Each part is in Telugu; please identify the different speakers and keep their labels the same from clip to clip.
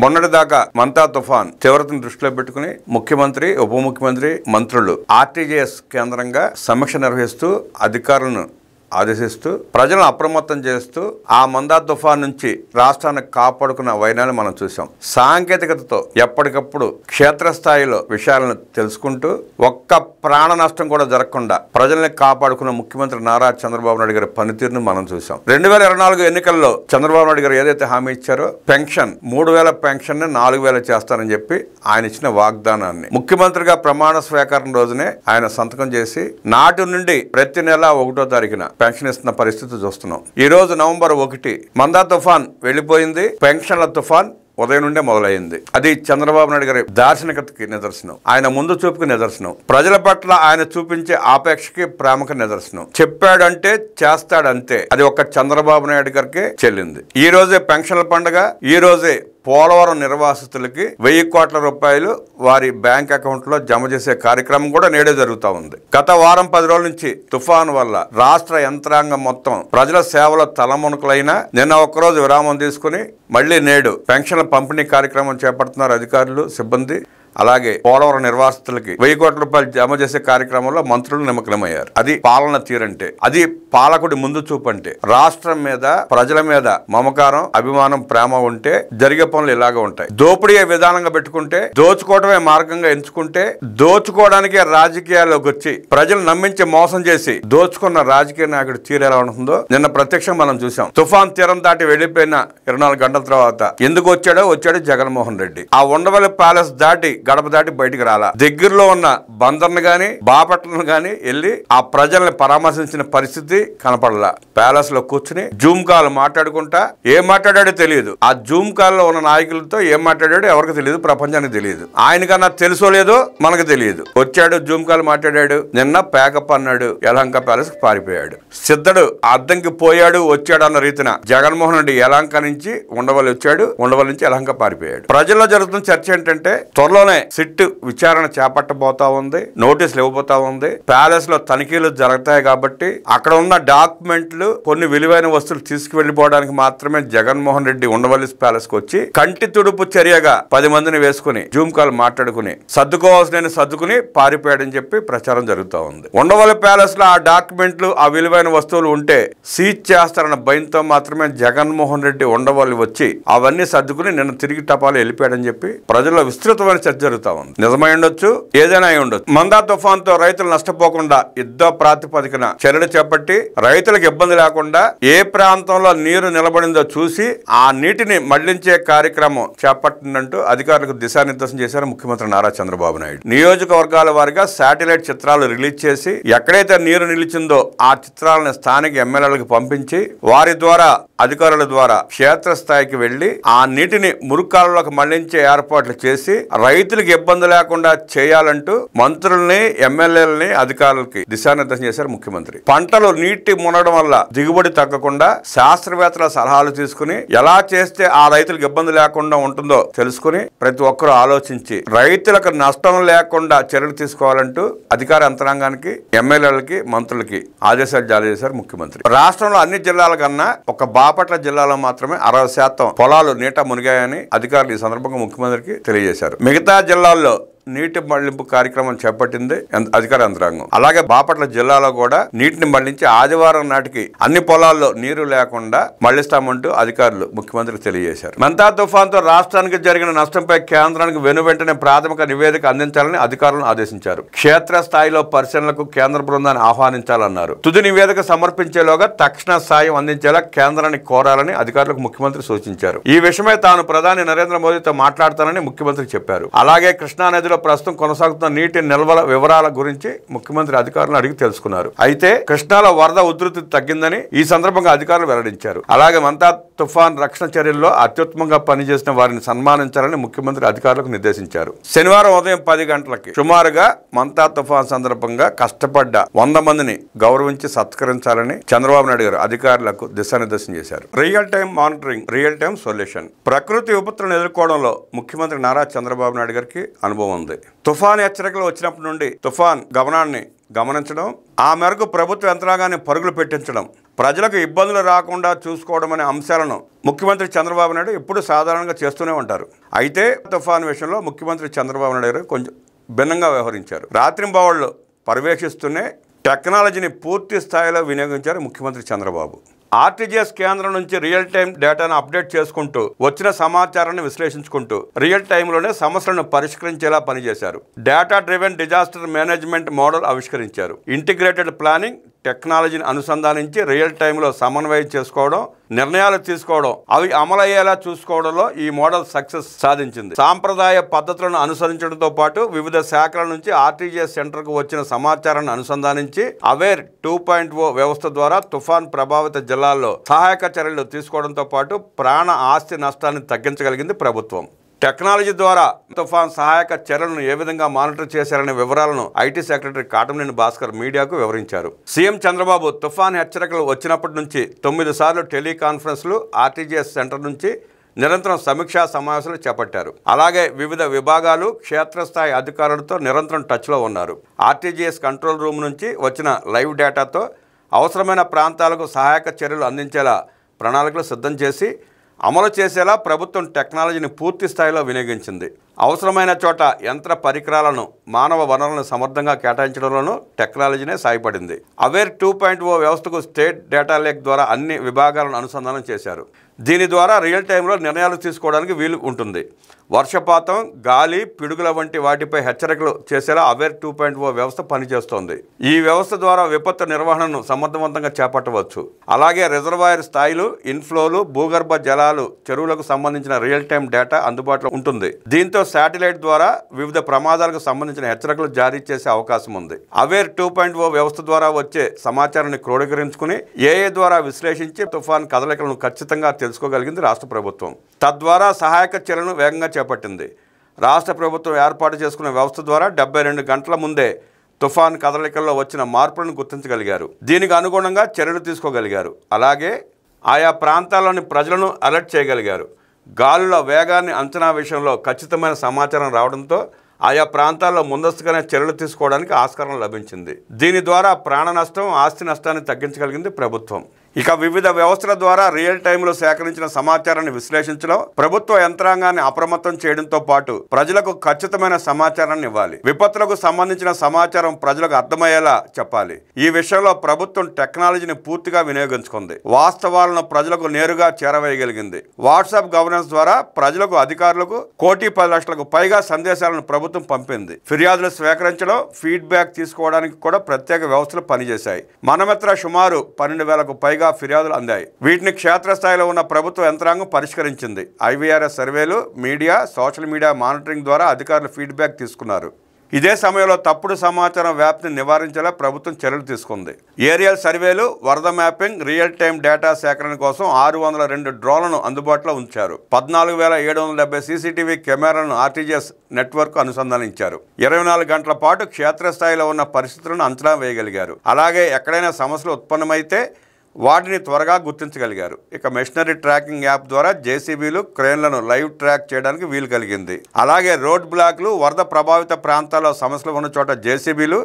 Speaker 1: మొన్నటిదాకా మంతా తుఫాన్ తీవ్రతను దృష్టిలో పెట్టుకుని ముఖ్యమంత్రి, ఉప ముఖ్యమంత్రి, మంత్రులు ఆర్టీజీఎస్ కేంద్రంగా సమీక్ష నిర్వహిస్తూ అధికారులను ఆదేశిస్తూ ప్రజలను అప్రమత్తం చేస్తూ ఆ మందా తుఫాన్ నుంచి రాష్ట్రాన్ని కాపాడుకున్న వైనాన్ని మనం చూసాం. సాంకేతికతతో ఎప్పటికప్పుడు క్షేత్రస్థాయిలో విషయాలను తెలుసుకుంటూ ఒక్క ప్రాణ నష్టం కూడా జరగకుండా ప్రజల్ని కాపాడుకున్న ముఖ్యమంత్రి నారా చంద్రబాబు నాయుడు గారి పనితీరును మనం చూసాం. 2024 ఎన్నికల్లో చంద్రబాబు నాయుడు గారు ఏదైతే హామీ ఇచ్చారో పెన్షన్ 3000 పెన్షన్ 4000 చేస్తానని చెప్పి ఆయన ఇచ్చిన వాగ్దానాన్ని ముఖ్యమంత్రిగా ప్రమాణ స్వీకారం రోజునే ఆయన సంతకం చేసి నాటి నుండి ప్రతి నెల 1వ తారీఖున పెన్షన్ ఇస్తున్న పరిస్థితి చూస్తున్నాం. ఈ రోజు నవంబర్ 1 మందా తుఫాన్ వెళ్లిపోయింది. పెన్షన్ల తుఫాన్ ఉదయం నుండే మొదలైంది. అది చంద్రబాబు నాయుడు గారి దార్శనికతకి నిదర్శనం, ఆయన ముందు చూపుకి నిదర్శనం, ప్రజల పట్ల ఆయన చూపించే ఆపేక్షకి ప్రేమకు నిదర్శనం. చెప్పాడంటే చేస్తాడంతే, అది ఒక్క చంద్రబాబు నాయుడు గారికి చెల్లింది. ఈ రోజే పెన్షన్ల పండుగ, ఈ రోజే పోలవరం నిర్వాసితులకి 1000 కోట్ల రూపాయలు వారి బ్యాంక్ అకౌంట్ లో జమ చేసే కార్యక్రమం కూడా నేడే జరుగుతూ ఉంది. గత వారం 10 రోజుల నుంచి తుఫాను వల్ల రాష్ట్ర యంత్రాంగం మొత్తం ప్రజల సేవల తలమునకలైనా నిన్న ఒక్కరోజు విరామం తీసుకుని మళ్లీ నేడు పెన్షన్ల పంపిణీ కార్యక్రమం చేపడుతున్నారు అధికారులు, సిబ్బంది. అలాగే పోలవరం నిర్వాసితులకి 1000 కోట్ల రూపాయలు జమ చేసే కార్యక్రమంలో మంత్రులు నిమగ్నమయ్యారు. అది పాలన తీరంటే, అది పాలకుడి ముందు చూపంటే. రాష్ట్రం మీద, ప్రజల మీద మమకారం, అభిమానం, ప్రేమ ఉంటే జరిగే పనులు ఇలాగే ఉంటాయి. దోపిడీ విధానంగా పెట్టుకుంటే, దోచుకోవడమే మార్గంగా ఎంచుకుంటే, దోచుకోవడానికే రాజకీయాల్లోకి వచ్చి ప్రజలు నమ్మించి మోసం చేసి దోచుకున్న రాజకీయ నాయకుడు తీరు ఎలా ఉంటుందో నిన్న ప్రత్యక్షం మనం చూసాం. తుఫాన్ తీరం దాటి వెళ్లిపోయిన 24 గంటల తర్వాత ఎందుకు వచ్చాడు జగన్మోహన్ రెడ్డి. ఆ ఉండవల్లి ప్యాలెస్ దాటి గడప దాటి బయటికి రాలా. దగ్గరలో ఉన్న బందర్ను గాని బాపట్లను గాని వెళ్లి ఆ ప్రజల్ని పరామర్శించిన పరిస్థితి కనపడలా. ప్యాలెస్ లో కూర్చుని జూమ్ కాల్ మాట్లాడుకుంటా ఏం మాట్లాడాడో తెలియదు. ఆ జూమ్ కాల్ లో ఉన్న నాయకులతో ఏం మాట్లాడాడో ఎవరికి తెలియదు, ప్రపంచానికి తెలియదు. ఆయనకన్నా తెలుసో లేదో మనకు తెలియదు. వచ్చాడు, జూమ్ కాల్ మాట్లాడాడు, నిన్న ప్యాకప్ అన్నాడు, యలహంక ప్యాలెస్ కి పారిపోయాడు. సిద్ధడు అద్దంకి పోయాడు, వచ్చాడు అన్న రీతిన జగన్మోహన్ రెడ్డి యలహంక నుంచి ఉండవల్లి వచ్చాడు, ఉండవల్లి నుంచి యలహంక పారిపోయాడు. ప్రజల్లో జరుగుతున్న చర్చ ఏంటంటే త్వరలోనే సిట్ విచారణ చేపట్టబోతా ఉంది, నోటీసులు ఇవ్వబోతా ఉంది. ప్యాలెస్ లో తనిఖీలు జరుగుతాయి కాబట్టి అక్కడ ఉన్న డాక్యుమెంట్లు, కొన్ని విలువైన వస్తువులు తీసుకువెళ్లిపోవడానికి మాత్రమే జగన్మోహన్ రెడ్డి ఉండవల్లి ప్యాలెస్ కు వచ్చి కంటి తుడుపు చర్యగా 10 మందిని వేసుకుని జూమ్ కాల్ మాట్లాడుకుని సర్దుకుని పారిపోయాడని చెప్పి ప్రచారం జరుగుతూ ఉంది. ఉండవల్లి ప్యాలెస్ లో ఆ డాక్యుమెంట్లు, ఆ విలువైన వస్తువులు ఉంటే సీజ్ చేస్తారన్న భయంతో మాత్రమే జగన్మోహన్ రెడ్డి ఉండవల్లి వచ్చి అవన్నీ సర్దుకుని నిన్న తిరిగి టపాలు వెళ్ళిపోయాడని చెప్పి ప్రజల్లో విస్తృతమైన చర్చ జరుగుతా ఉంది. నిజమై ఉండొచ్చు, ఏదైనా అయి ఉండొచ్చు. మందా తుఫాన్ తో రైతులు నష్టపోకుండా యుద్ధ ప్రాతిపదికన చర్యలు చేపట్టి రైతులకు ఇబ్బంది లేకుండా ఏ ప్రాంతంలో నీరు నిలబడిందో చూసి ఆ నీటిని మళ్లించే కార్యక్రమం చేపట్టినట్టు అధికారులకు దిశానిర్దేశం చేశారు ముఖ్యమంత్రి నారా చంద్రబాబు నాయుడు. నియోజకవర్గాల వారిగా శాటిలైట్ చిత్రాలు రిలీజ్ చేసి ఎక్కడైతే నీరు నిలిచిందో ఆ చిత్రాలను స్థానిక ఎమ్మెల్యేలకు పంపించి వారి ద్వారా, అధికారుల ద్వారా క్షేత్రస్థాయికి వెళ్లి ఆ నీటిని మురుకాలలోకి మళ్లించే ఏర్పాట్లు చేసి రైతులకు ఇబ్బంది లేకుండా చేయాలంటూ మంత్రుల్ని, ఎమ్మెల్యేలని, అధికారులకి దిశానిర్దేశం చేశారు ముఖ్యమంత్రి. పంటలు నీటి మునగడం వల్ల దిగుబడి తగ్గకుండా శాస్త్రవేత్తల సలహాలు తీసుకుని ఎలా చేస్తే ఆ రైతులకు ఇబ్బంది లేకుండా ఉంటుందో తెలుసుకుని ప్రతి ఒక్కరూ ఆలోచించి రైతులకు నష్టం లేకుండా చర్యలు తీసుకోవాలంటూ అధికార యంత్రాంగానికి, ఎమ్మెల్యేలకి, మంత్రులకి ఆదేశాలు జారీ చేశారు ముఖ్యమంత్రి. రాష్ట్రంలో అన్ని జిల్లాల కన్నా ఒక బాపట్ల జిల్లాలో మాత్రమే 60% పొలాలు నీట మునిగాయని అధికారులు ఈ సందర్భంగా ముఖ్యమంత్రికి తెలియజేశారు. మిగతా జిల్లాల్లో నీటి మళ్లింపు కార్యక్రమం చేపట్టింది అధికార యంత్రాంగం. అలాగే బాపట్ల జిల్లాలో కూడా నీటిని మళ్లించి ఆదివారం నాటికి అన్ని పొలాల్లో నీరు లేకుండా మళ్లిస్తామంటూ అధికారులు ముఖ్యమంత్రికి తెలియజేశారు. మంతా తుఫాన్ తో రాష్ట్రానికి జరిగిన నష్టంపై కేంద్రానికి వెనువెంటనే ప్రాథమిక నివేదిక అందించాలని అధికారులను ఆదేశించారు. క్షేత్ర స్థాయిలో పరిశీలనకు కేంద్ర బృందాన్ని ఆహ్వానించాలన్నారు. తుది నివేదిక సమర్పించేలోగా తక్షణ సాయం అందించేలా కేంద్రాన్ని కోరాలని అధికారులకు ముఖ్యమంత్రి సూచించారు. ఈ విషయమై తాను ప్రధాని నరేంద్ర మోదీతో మాట్లాడతానని ముఖ్యమంత్రి చెప్పారు. అలాగే కృష్ణానదిలో ప్రస్తుతం కొనసాగుతున్న నీటి నిల్వల వివరాల గురించి ముఖ్యమంత్రి అధికారులను అడిగి తెలుసుకున్నారు. అయితే కృష్ణాలో వరద ఉధృతి తగ్గిందని ఈ సందర్భంగా అధికారులు వెల్లడించారు. అలాగే మంతా తుఫాన్ రక్షణ చర్యల్లో అత్యుత్తమంగా పనిచేసిన వారిని సన్మానించాలని ముఖ్యమంత్రి అధికారులకు నిర్దేశించారు. శనివారం ఉదయం 10 గంటలకి సుమారుగా మంతా తుఫాన్ సందర్భంగా కష్టపడ్డ 100 మందిని గౌరవించి సత్కరించాలని చంద్రబాబు నాయుడు గారు అధికారులకు దిశానిర్దేశం చేశారు. Real time monitoring, real time solution. ప్రకృతి విపత్తులను ఎదుర్కోవడంలో ముఖ్యమంత్రి నారా చంద్రబాబు నాయుడు గారికి అనుభవం ఉంది. తుఫాన్ హెచ్చరికలు వచ్చినప్పటి నుండి తుఫాన్ గమనాన్ని గమనించడం, ఆ మేరకు ప్రభుత్వ యంత్రాంగాన్ని పరుగులు పెట్టించడం, ప్రజలకు ఇబ్బందులు రాకుండా చూసుకోవడం అనే అంశాలను ముఖ్యమంత్రి చంద్రబాబు నాయుడు ఎప్పుడు సాధారణంగా చేస్తూనే ఉంటారు. అయితే తుఫాన్ విషయంలో ముఖ్యమంత్రి చంద్రబాబు నాయుడు గారు కొంచెం భిన్నంగా వ్యవహరించారు. రాత్రింబవళ్ళు పర్యవేక్షిస్తూనే టెక్నాలజీని పూర్తి స్థాయిలో వినియోగించారు ముఖ్యమంత్రి చంద్రబాబు. ఆర్టీజీఎస్ కేంద్రం నుంచి రియల్ టైం డేటాను అప్డేట్ చేసుకుంటూ వచ్చిన సమాచారాన్ని విశ్లేషించుకుంటూ రియల్ టైంలోనే సమస్యలను పరిష్కరించేలా పనిచేశారు. Data driven disaster management model ఆవిష్కరించారు. ఇంటిగ్రేటెడ్ ప్లానింగ్ టెక్నాలజీని అనుసంధానించి రియల్ టైంలో సమన్వయం చేసుకోవడం, నిర్ణయాలు తీసుకోవడం, అవి అమలయ్యేలా చూసుకోవడంలో ఈ మోడల్ సక్సెస్ సాధించింది. సాంప్రదాయ పద్ధతులను అనుసరించడంతో పాటు వివిధ శాఖల నుంచి ఆర్టీజీఎస్ సెంటర్కు వచ్చిన సమాచారాన్ని అనుసంధానించి అవేర్ 2.0 వ్యవస్థ ద్వారా తుఫాన్ ప్రభావిత జిల్లాల్లో సహాయక చర్యలు తీసుకోవడంతో పాటు ప్రాణ ఆస్తి నష్టాన్ని తగ్గించగలిగింది ప్రభుత్వం. టెక్నాలజీ ద్వారా తుఫాన్ సహాయక చర్యలను ఏ విధంగా మానిటర్ చేశారనే వివరాలను ఐటీ సెక్రటరీ కాటమనేని భాస్కర్ మీడియాకు వివరించారు. సీఎం చంద్రబాబు తుఫాన్ హెచ్చరికలు వచ్చినప్పటి నుంచి 9 సార్లు టెలికాన్ఫరెన్స్లు ఆర్టీజీఎస్ సెంటర్ నుంచి నిరంతరం సమీక్షా సమావేశాలు చేపట్టారు. అలాగే వివిధ విభాగాలు క్షేత్రస్థాయి అధికారులతో నిరంతరం టచ్లో ఉన్నారు. ఆర్టీజీఎస్ కంట్రోల్ రూమ్ నుంచి వచ్చిన లైవ్ డేటాతో అవసరమైన ప్రాంతాలకు సహాయక చర్యలు అందించేలా ప్రణాళికలు సిద్ధం చేసి అమలు చేసేలా ప్రభుత్వం టెక్నాలజీని పూర్తి స్థాయిలో వినియోగించింది. అవసరమైన చోట యంత్ర పరికరాలను, మానవ వనరులను సమర్థంగా కేటాయించడంలోనూ టెక్నాలజీనే సాయపడింది. అవేర్ 2.0 వ్యవస్థకు స్టేట్ డేటా లేక్ ద్వారా అన్ని విభాగాలను అనుసంధానం చేశారు. దీని ద్వారా రియల్ టైంలో నిర్ణయాలు తీసుకోవడానికి వీలు ఉంటుంది. వర్షపాతం, గాలి, పిడుగుల వంటి వాటిపై హెచ్చరికలు చేసేలా అవేర్ 2.0 వ్యవస్థ పనిచేస్తోంది. ఈ వ్యవస్థ ద్వారా విపత్తు నిర్వహణను సమర్థవంతంగా చేపట్టవచ్చు. అలాగే రిజర్వాయర్ స్థాయిలు, ఇన్ఫ్లోలు, భూగర్భ జలాలు, చెరువులకు సంబంధించిన రియల్ టైం డేటా అందుబాటులో ఉంటుంది. దీంతో శాటిలైట్ ద్వారా వివిధ ప్రమాదాలకు సంబంధించిన హెచ్చరికలు జారీ చేసే అవకాశం ఉంది. అవేర్ 2.0 వ్యవస్థ ద్వారా వచ్చే సమాచారాన్ని క్రోడీకరించుకుని ఏఏ ద్వారా విశ్లేషించి తుఫాన్ కదలికలను ఖచ్చితంగా తెలుసుకోగలిగింది రాష్ట్ర ప్రభుత్వం. తద్వారా సహాయక చర్యలను వేగంగా చేపట్టింది. రాష్ట్ర ప్రభుత్వం ఏర్పాటు చేసుకున్న వ్యవస్థ ద్వారా 72 గంటల ముందే తుఫాన్ కదలికల్లో వచ్చిన మార్పులను గుర్తించగలిగారు. దీనికి అనుగుణంగా చర్యలు తీసుకోగలిగారు. అలాగే ఆయా ప్రాంతాల్లోని ప్రజలను అలర్ట్ చేయగలిగారు. గాలుల వేగాన్ని అంచనా విషయంలో ఖచ్చితమైన సమాచారం రావడంతో ఆయా ప్రాంతాల్లో ముందస్తుగానే చర్యలు తీసుకోవడానికి ఆస్కారం లభించింది. దీని ద్వారా ప్రాణ నష్టం, ఆస్తి నష్టాన్ని తగ్గించగలిగింది ప్రభుత్వం. ఇక వివిధ వ్యవస్థల ద్వారా రియల్ టైంలో సేకరించిన సమాచారాన్ని విశ్లేషించడం, ప్రభుత్వ యంత్రాంగాన్ని అప్రమత్తం చేయడంతో పాటు ప్రజలకు ఖచ్చితమైన సమాచారాన్ని ఇవ్వాలి. విపత్తులకు సంబంధించిన సమాచారం ప్రజలకు అర్థమయ్యేలా చెప్పాలి. ఈ విషయంలో ప్రభుత్వం టెక్నాలజీని పూర్తిగా వినియోగించుకుంది. వాస్తవాలను ప్రజలకు నేరుగా చేరవేయగలిగింది. వాట్సాప్ గవర్నెన్స్ ద్వారా ప్రజలకు, అధికారులకు 1,10,00,000కు పైగా సందేశాలను ప్రభుత్వం పంపింది. ఫిర్యాదులు స్వీకరించడం, ఫీడ్బ్యాక్ తీసుకోవడానికి కూడా ప్రత్యేక వ్యవస్థలు పనిచేశాయి. మనమిత్ర సుమారు 12,000కు పైగా ఫిర్యాదులు అందాయి. వీటిని క్షేత్రస్థాయిలో ఉన్న ప్రభుత్వ యంత్రాంగం పరిష్కరించింది. ఐవీఆర్ఎస్ సర్వేలు, మీడియా, సోషల్ మీడియా మానిటరింగ్ ద్వారా అధికారులు ఫీడ్బ్యాక్ తీసుకున్నారు. ఇదే సమయంలో తప్పుడు సమాచారం వ్యాప్తిని నివారించేలా ప్రభుత్వం చర్యలు తీసుకుంది. ఏరియల్ సర్వేలు, వరద మ్యాపింగ్, రియల్ టైం డేటా సేకరణ కోసం 602 డ్రోన్లను అందుబాటులో ఉంచారు. 14,770 సీసీటీవీ కెమెరాలను ఆర్టీజీఎస్ నెట్వర్క్ అనుసంధానించారు. 24 గంటల పాటు క్షేత్రస్థాయిలో ఉన్న పరిస్థితులను అంచనా వేయగలిగారు. అలాగే ఎక్కడైనా సమస్యలు ఉత్పన్నమైతే వాటిని త్వరగా గుర్తించగలిగారు. ఇక మెషినరీ ట్రాకింగ్ యాప్ ద్వారా జేసీబీలు, క్రేన్లను లైవ్ ట్రాక్ చేయడానికి వీలు కలిగింది. అలాగే రోడ్ బ్లాక్లు, వరద ప్రభావిత ప్రాంతాల్లో సమస్యలు ఉన్న చోట జేసీబీలు,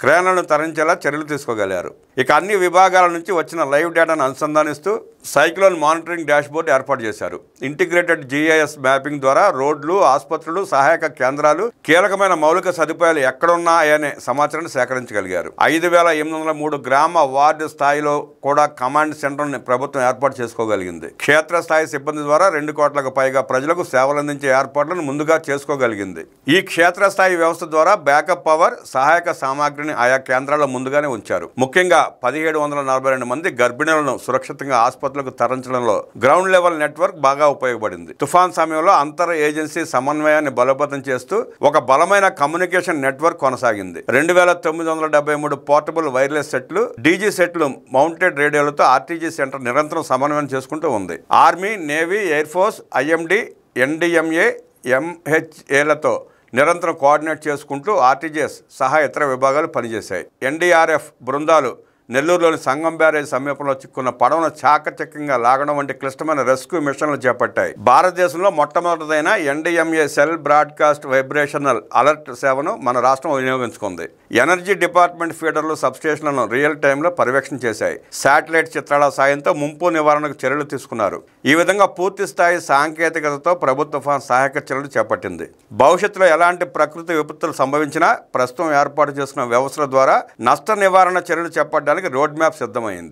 Speaker 1: క్రేన్లను తరలించేలా చర్యలు తీసుకోగలిగారు. ఇక అన్ని విభాగాల నుంచి వచ్చిన లైవ్ డేటాను అనుసంధానిస్తూ సైక్లోన్ మానిటరింగ్ డాష్బోర్డ్ ఏర్పాటు చేశారు. ఇంటిగ్రేటెడ్ జీఐఎస్ మ్యాపింగ్ ద్వారా రోడ్లు, ఆసుపత్రులు, సహాయక కేంద్రాలు, కీలకమైన మౌలిక సదుపాయాలు ఎక్కడున్నాయనే సమాచారాన్ని సేకరించగలిగారు. 5,803 గ్రామ వార్డు స్థాయిలో కూడా కమాండ్ సెంటర్ని ప్రభుత్వం ఏర్పాటు చేసుకోగలిగింది. క్షేత్రస్థాయి సిబ్బంది ద్వారా 2 కోట్లకు పైగా ప్రజలకు సేవలు అందించే ఏర్పాట్లను ముందుగా చేసుకోగలిగింది. ఈ క్షేత్రస్థాయి వ్యవస్థ ద్వారా బ్యాకప్ పవర్, సహాయక సామాగ్రిని ఆయా కేంద్రాల్లో ముందుగానే ఉంచారు. ముఖ్యంగా 1,742 మంది గర్భిణులను సురక్షితంగా ఆసుపత్రులకు తరలించడంలో గ్రౌండ్ లెవెల్ నెట్వర్క్ బాగా ఉపయోగపడింది. తుఫాన్ సమయంలో అంతర్ ఏజెన్సీ సమన్వయాన్ని బలోపేతం చేస్తూ ఒక బలమైన కమ్యూనికేషన్ నెట్వర్క్ కొనసాగింది. 2,973 పోర్టబుల్ వైర్లెస్ సెట్లు, డీజీ సెట్లు, మౌంటెడ్ రేడియోలతో ఆర్టీజీ సెంటర్ నిరంతరం సమన్వయం చేసుకుంటూ ఉంది. Army, navy, air force, IMD, NDMA, ఎంహెచ్ఏలతో నిరంతరం కోఆర్డినేట్ చేసుకుంటూ ఆర్టీజీఎస్ సహా ఇతర విభాగాలు పనిచేశాయి. ఎన్డీఆర్ఎఫ్ బృందాలు నెల్లూరులోని సంగం బ్యారేజ్ సమీపంలో చిక్కున్న పడవను చాకచక్యంగా లాగడం వంటి క్లిష్టమైన రెస్క్యూ మిషన్లు చేపట్టాయి. భారతదేశంలో మొట్టమొదటిదైన NDMA cell broadcast vibrational alert సేవను మన రాష్ట్రం వినియోగించుకుంది. ఎనర్జీ డిపార్ట్మెంట్ ఫీడర్లు సబ్స్టేషన్లను రియల్ టైంలో పర్యవేక్షణ చేశాయి. శాటిలైట్ చిత్రాల సాయంతో ముంపు నివారణకు చర్యలు తీసుకున్నారు. ఈ విధంగా పూర్తి స్థాయి సాంకేతికతతో ప్రభుత్వ తుఫాన్ సహాయక చర్యలు చేపట్టింది. భవిష్యత్తులో ఎలాంటి ప్రకృతి విపత్తులు సంభవించినా ప్రస్తుతం ఏర్పాటు చేసిన వ్యవస్థల ద్వారా నష్ట నివారణ చర్యలు చేపట్టడానికి రోడ్ మ్యాప్ సిద్ధమైంది.